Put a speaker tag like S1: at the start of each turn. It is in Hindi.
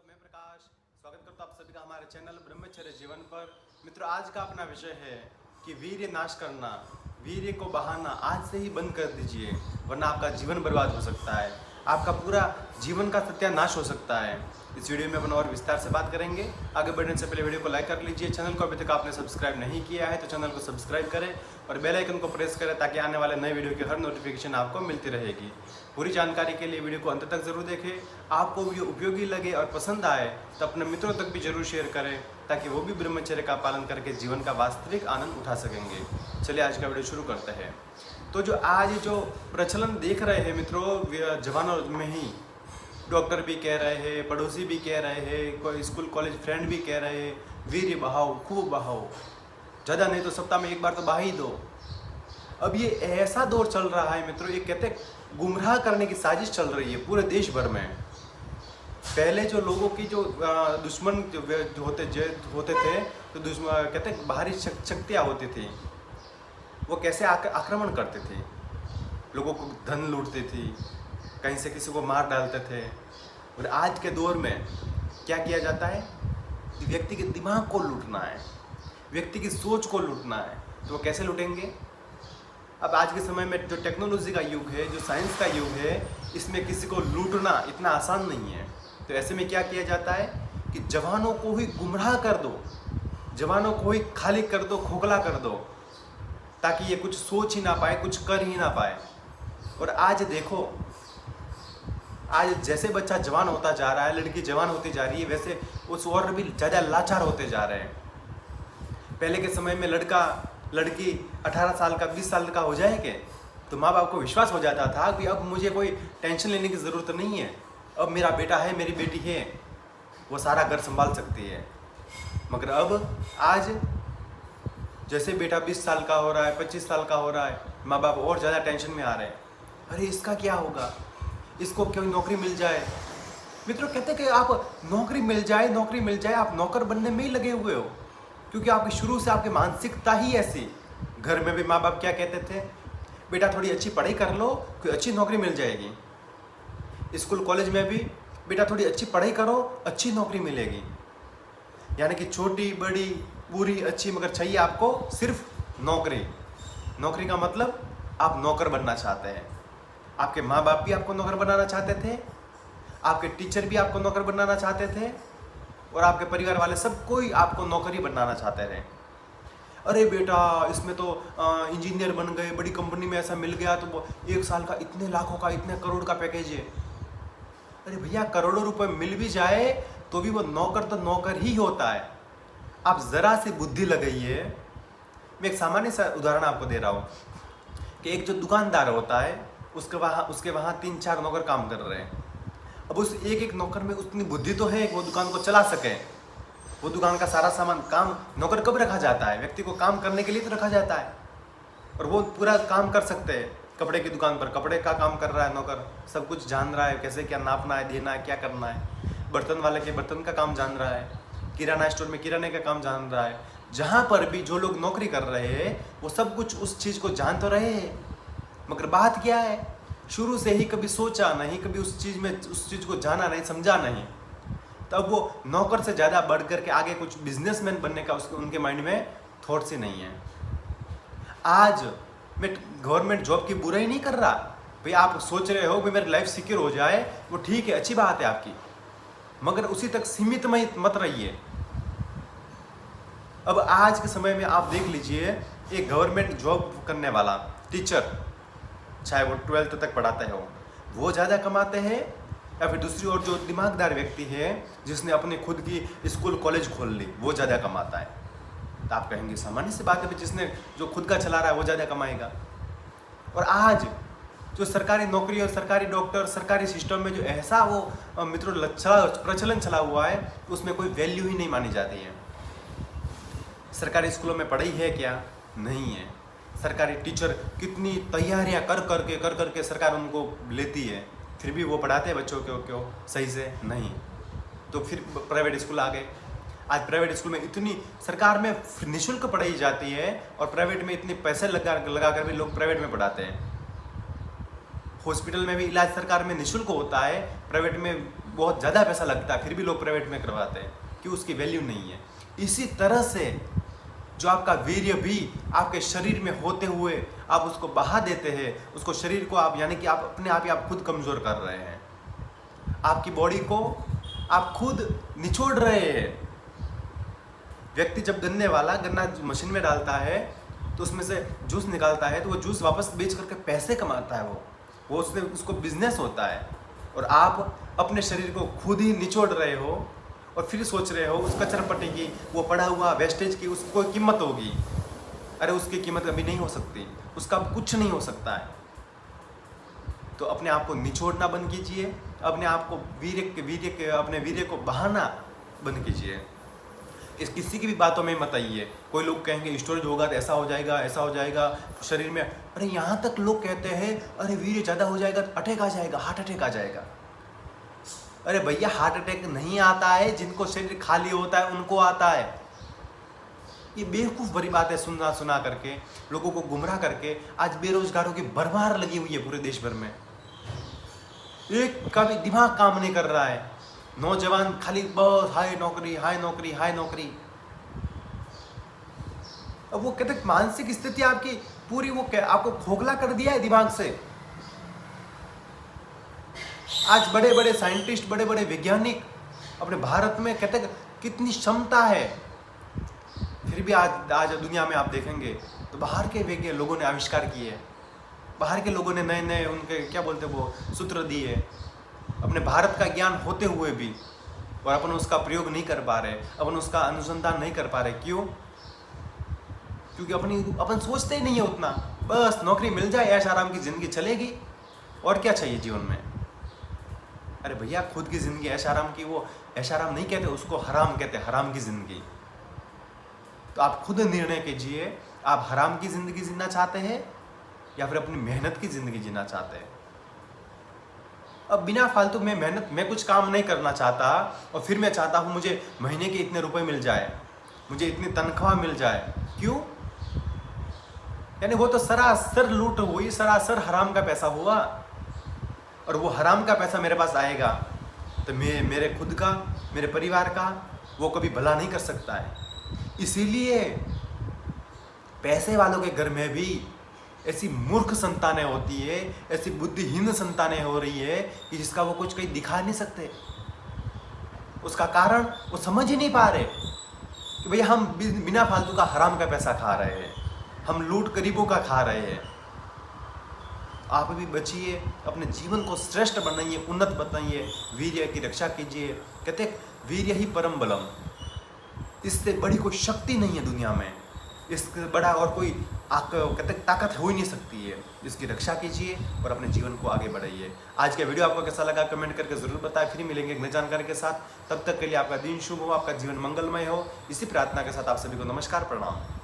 S1: सब, मैं प्रकाश स्वागत करता हूँ आप सभी का हमारे चैनल ब्रह्मचर्य जीवन पर। मित्रों, आज का अपना विषय है कि वीर्य नाश करना, वीर्य को बहाना आज से ही बंद कर दीजिए, वरना आपका जीवन बर्बाद हो सकता है, आपका पूरा जीवन का सत्यानाश हो सकता है। इस वीडियो में अपन और विस्तार से बात करेंगे। आगे बढ़ने से पहले वीडियो को लाइक कर लीजिए। चैनल को अभी तक आपने सब्सक्राइब नहीं किया है तो चैनल को सब्सक्राइब करें और बेल आइकन को प्रेस करें ताकि आने वाले नए वीडियो की हर नोटिफिकेशन आपको मिलती रहेगी। पूरी जानकारी के लिए वीडियो को अंत तक जरूर देखें। आपको वीडियो उपयोगी लगे और पसंद आए तो अपने मित्रों तक भी जरूर शेयर करें ताकि वो भी ब्रह्मचर्य का पालन करके जीवन का वास्तविक आनंद उठा सकेंगे। चलिए आज का वीडियो शुरू करते हैं। तो जो आज जो प्रचलन देख रहे हैं मित्रों, जवानों में ही डॉक्टर भी कह रहे हैं, पड़ोसी भी कह रहे हैं, कोई स्कूल कॉलेज फ्रेंड भी कह रहे हैं, वीर्य बहाओ, खूब बहाओ, ज़्यादा नहीं तो सप्ताह में एक बार तो बहा ही दो। अब ये ऐसा दौर चल रहा है मित्रों, ये कहते गुमराह करने की साजिश चल रही है पूरे देश भर में। पहले जो लोगों की जो दुश्मन होते थे तो दुश्मन कहते बाहरी शक्तियाँ होती थी, वो कैसे आक्रमण करते थे, लोगों को धन लूटती थी, कहीं से किसी को मार डालते थे। और आज के दौर में क्या किया जाता है, व्यक्ति के दिमाग को लूटना है, व्यक्ति की सोच को लूटना है। तो वो कैसे लूटेंगे? अब आज के समय में जो टेक्नोलॉजी का युग है, जो साइंस का युग है, इसमें किसी को लूटना इतना आसान नहीं है। तो ऐसे में क्या किया जाता है कि जवानों को ही गुमराह कर दो, जवानों को ही खाली कर दो, खोखला कर दो, ताकि ये कुछ सोच ही ना पाए, कुछ कर ही ना पाए। और आज देखो, आज जैसे बच्चा जवान होता जा रहा है, लड़की जवान होती जा रही है, वैसे उस और भी ज़्यादा लाचार होते जा रहे हैं। पहले के समय में लड़का लड़की 18 साल का 20 साल का हो जाए के तो माँ बाप को विश्वास हो जाता था कि अब मुझे कोई टेंशन लेने की ज़रूरत नहीं है, अब मेरा बेटा है, मेरी बेटी है, वो सारा घर संभाल सकती है। मगर अब आज जैसे बेटा 20 साल का हो रहा है, 25 साल का हो रहा है, माँ बाप और ज़्यादा टेंशन में आ रहे हैं। अरे इसका क्या होगा, इसको क्यों नौकरी मिल जाए। मित्रों, कहते कि आप नौकरी मिल जाए, नौकरी मिल जाए, आप नौकर बनने में ही लगे हुए हो, क्योंकि आपकी शुरू से आपकी मानसिकता ही ऐसी। घर में भी माँ बाप क्या कहते थे, बेटा थोड़ी अच्छी पढ़ाई कर लो, कोई अच्छी नौकरी मिल जाएगी। स्कूल कॉलेज में भी बेटा थोड़ी अच्छी पढ़ाई करो, अच्छी नौकरी मिलेगी। यानी कि छोटी बड़ी पूरी अच्छी, मगर चाहिए आपको सिर्फ नौकरी। नौकरी का मतलब आप नौकर बनना चाहते हैं। आपके माँ बाप भी आपको नौकर बनाना चाहते थे, आपके टीचर भी आपको नौकर बनाना चाहते थे, और आपके परिवार वाले सब कोई आपको नौकरी बनाना चाहते थे। अरे बेटा इसमें तो इंजीनियर बन गए, बड़ी कंपनी में ऐसा मिल गया तो 1 साल का इतने लाखों का, इतने करोड़ का पैकेज है। अरे भैया, करोड़ों रुपए मिल भी जाए तो भी वो नौकर तो नौकर ही होता है। आप ज़रा सी बुद्धि लगाइए। मैं एक सामान्य सा उदाहरण आपको दे रहा हूँ कि एक जो दुकानदार होता है, उसके वहाँ 3-4 नौकर काम कर रहे हैं। अब उस एक नौकर में उतनी बुद्धि तो है कि वो दुकान को चला सके। वो दुकान का सारा सामान, काम, नौकर कब रखा जाता है? व्यक्ति को काम करने के लिए तो रखा जाता है, और वो पूरा काम कर सकते हैं। कपड़े की दुकान पर कपड़े का काम कर रहा है नौकर, सब कुछ जान रहा है, कैसे क्या नापना है, देना है, क्या करना है। बर्तन वाले के बर्तन का काम जान रहा है, किराना स्टोर में किराने का काम जान रहा है। जहाँ पर भी जो लोग नौकरी कर रहे हैं वो सब कुछ उस चीज़ को जान तो रहे हैं, मगर बात क्या है, शुरू से ही कभी सोचा नहीं, कभी उस चीज़ को जाना नहीं, समझा नहीं। तब वो नौकर से ज़्यादा बढ़ कर के आगे कुछ बिजनेसमैन बनने का उनके माइंड में थॉट्स ही नहीं है। आज मैं गवर्नमेंट जॉब की बुराई नहीं कर रहा भाई, आप सोच रहे हो भाई मेरी लाइफ सिक्योर हो जाए, वो ठीक है, अच्छी बात है आपकी, मगर उसी तक सीमित मत रहिए। अब आज के समय में आप देख लीजिए, एक गवर्नमेंट जॉब करने वाला टीचर, चाहे वो 12th तक पढ़ाते हो, वो ज़्यादा कमाते हैं, या फिर दूसरी ओर जो दिमागदार व्यक्ति है जिसने अपनी खुद की स्कूल कॉलेज खोल ली, वो ज़्यादा कमाता है। तो आप कहेंगे सामान्य सी बात है, जिसने जो खुद का चला रहा है वो ज़्यादा कमाएगा। और आज जो सरकारी नौकरी और सरकारी डॉक्टर, सरकारी सिस्टम में जो ऐसा वो मित्रों प्रचलन चला हुआ है, उसमें कोई वैल्यू ही नहीं मानी जाती है। सरकारी स्कूलों में पढ़ाई है क्या? नहीं है। सरकारी टीचर कितनी तैयारियां कर करके सरकार उनको लेती है, फिर भी वो पढ़ाते हैं बच्चों को क्यों सही से? नहीं। तो फिर प्राइवेट स्कूल आ गए। आज प्राइवेट स्कूल में इतनी, सरकार में निःशुल्क पढ़ाई जाती है और प्राइवेट में इतने पैसे लगा कर भी लोग प्राइवेट में पढ़ाते हैं। हॉस्पिटल में भी इलाज सरकार में निःशुल्क होता है, प्राइवेट में बहुत ज़्यादा पैसा लगता है फिर भी लोग प्राइवेट में करवाते हैं कि उसकी वैल्यू नहीं है। इसी तरह से जो आपका वीर्य भी आपके शरीर में होते हुए आप उसको बहा देते हैं, उसको शरीर को आप यानी कि आप अपने आप ही आप खुद कमज़ोर कर रहे हैं, आपकी बॉडी को आप खुद निचोड़ रहे हैं। व्यक्ति जब गन्ना मशीन में डालता है तो उसमें से जूस निकालता है, तो वो जूस वापस बेच करके पैसे कमाता है, वो उसको बिजनेस होता है। और आप अपने शरीर को खुद ही निचोड़ रहे हो और फिर सोच रहे हो उस कचरपट्टी की, वो पड़ा हुआ वेस्टेज की उसकी कोई कीमत होगी। अरे उसकी कीमत कभी नहीं हो सकती, उसका कुछ नहीं हो सकता है। तो अपने आप को निचोड़ना बंद कीजिए, अपने आप को अपने वीर्य को बहाना बंद कीजिए। इस किसी की भी बातों में मत आइए। कोई लोग कहेंगे स्टोरेज होगा तो ऐसा हो जाएगा, ऐसा हो जाएगा शरीर में। अरे यहाँ तक लोग कहते हैं अरे वीर्य ज़्यादा हो जाएगा तो अटैक आ जाएगा, हार्ट अटैक आ जाएगा। अरे भैया हार्ट अटैक नहीं आता है, जिनको शरीर खाली होता है उनको आता है। ये बेवकूफ़ भरी बात है सुना करके, लोगों को गुमराह करके। आज बेरोजगारों की भरमार लगी हुई है पूरे देश भर में, एक का भी दिमाग काम नहीं कर रहा है। नौजवान खाली बस हाय नौकरी हाय नौकरी हाय नौकरी। अब वो कहते मानसिक स्थिति आपकी पूरी वो आपको खोखला कर दिया है दिमाग से। आज बड़े बड़े साइंटिस्ट, बड़े बड़े वैज्ञानिक अपने भारत में कहते कितनी क्षमता है, फिर भी आज दुनिया में आप देखेंगे तो बाहर के लोगों ने आविष्कार किए, बाहर के लोगों ने नए नए उनके क्या बोलते वो सूत्र दिए अपने भारत का ज्ञान होते हुए भी, और अपन उसका प्रयोग नहीं कर पा रहे, अपन उसका अनुसंधान नहीं कर पा रहे। क्यों? क्योंकि अपन सोचते ही नहीं है उतना। बस नौकरी मिल जाए, ऐश आराम की ज़िंदगी चलेगी, और क्या चाहिए जीवन में। अरे भैया खुद की ज़िंदगी ऐश आराम की, वो ऐश आराम नहीं कहते, उसको हराम कहते, हराम की ज़िंदगी। तो आप खुद निर्णय कीजिए, आप हराम की ज़िंदगी जीना चाहते हैं या फिर अपनी मेहनत की ज़िंदगी जीना चाहते हैं। अब बिना फालतू में मेहनत, मैं कुछ काम नहीं करना चाहता और फिर मैं चाहता हूँ मुझे महीने के इतने रुपए मिल जाए, मुझे इतनी तनख्वाह मिल जाए। क्यों? यानी वो तो सरासर लूट हुई, सरासर हराम का पैसा हुआ। और वो हराम का पैसा मेरे पास आएगा तो मेरे खुद का, मेरे परिवार का वो कभी भला नहीं कर सकता है। इसीलिए पैसे वालों के घर में भी ऐसी मूर्ख संतानें होती है, ऐसी बुद्धिहीन संतानें हो रही है कि जिसका वो कुछ कहीं दिखा नहीं सकते। उसका कारण वो समझ ही नहीं पा रहे कि भैया हम बिना फालतू का हराम का पैसा खा रहे हैं, हम लूट गरीबों का खा रहे हैं। आप भी बचिए, अपने जीवन को श्रेष्ठ बनाइए, उन्नत बताइए, वीर्य की रक्षा कीजिए। कहते वीर्य ही परम बलम, इससे बड़ी कोई शक्ति नहीं है दुनिया में, इससे बड़ा और कोई कहते ताकत हो ही नहीं सकती है। इसकी रक्षा कीजिए और अपने जीवन को आगे बढ़ाइए। आज का वीडियो आपको कैसा लगा कमेंट करके ज़रूर बताएं। फिर मिलेंगे एक नई जानकारी के साथ, तब तक के लिए आपका दिन शुभ हो, आपका जीवन मंगलमय हो। इसी प्रार्थना के साथ आप सभी को नमस्कार, प्रणाम।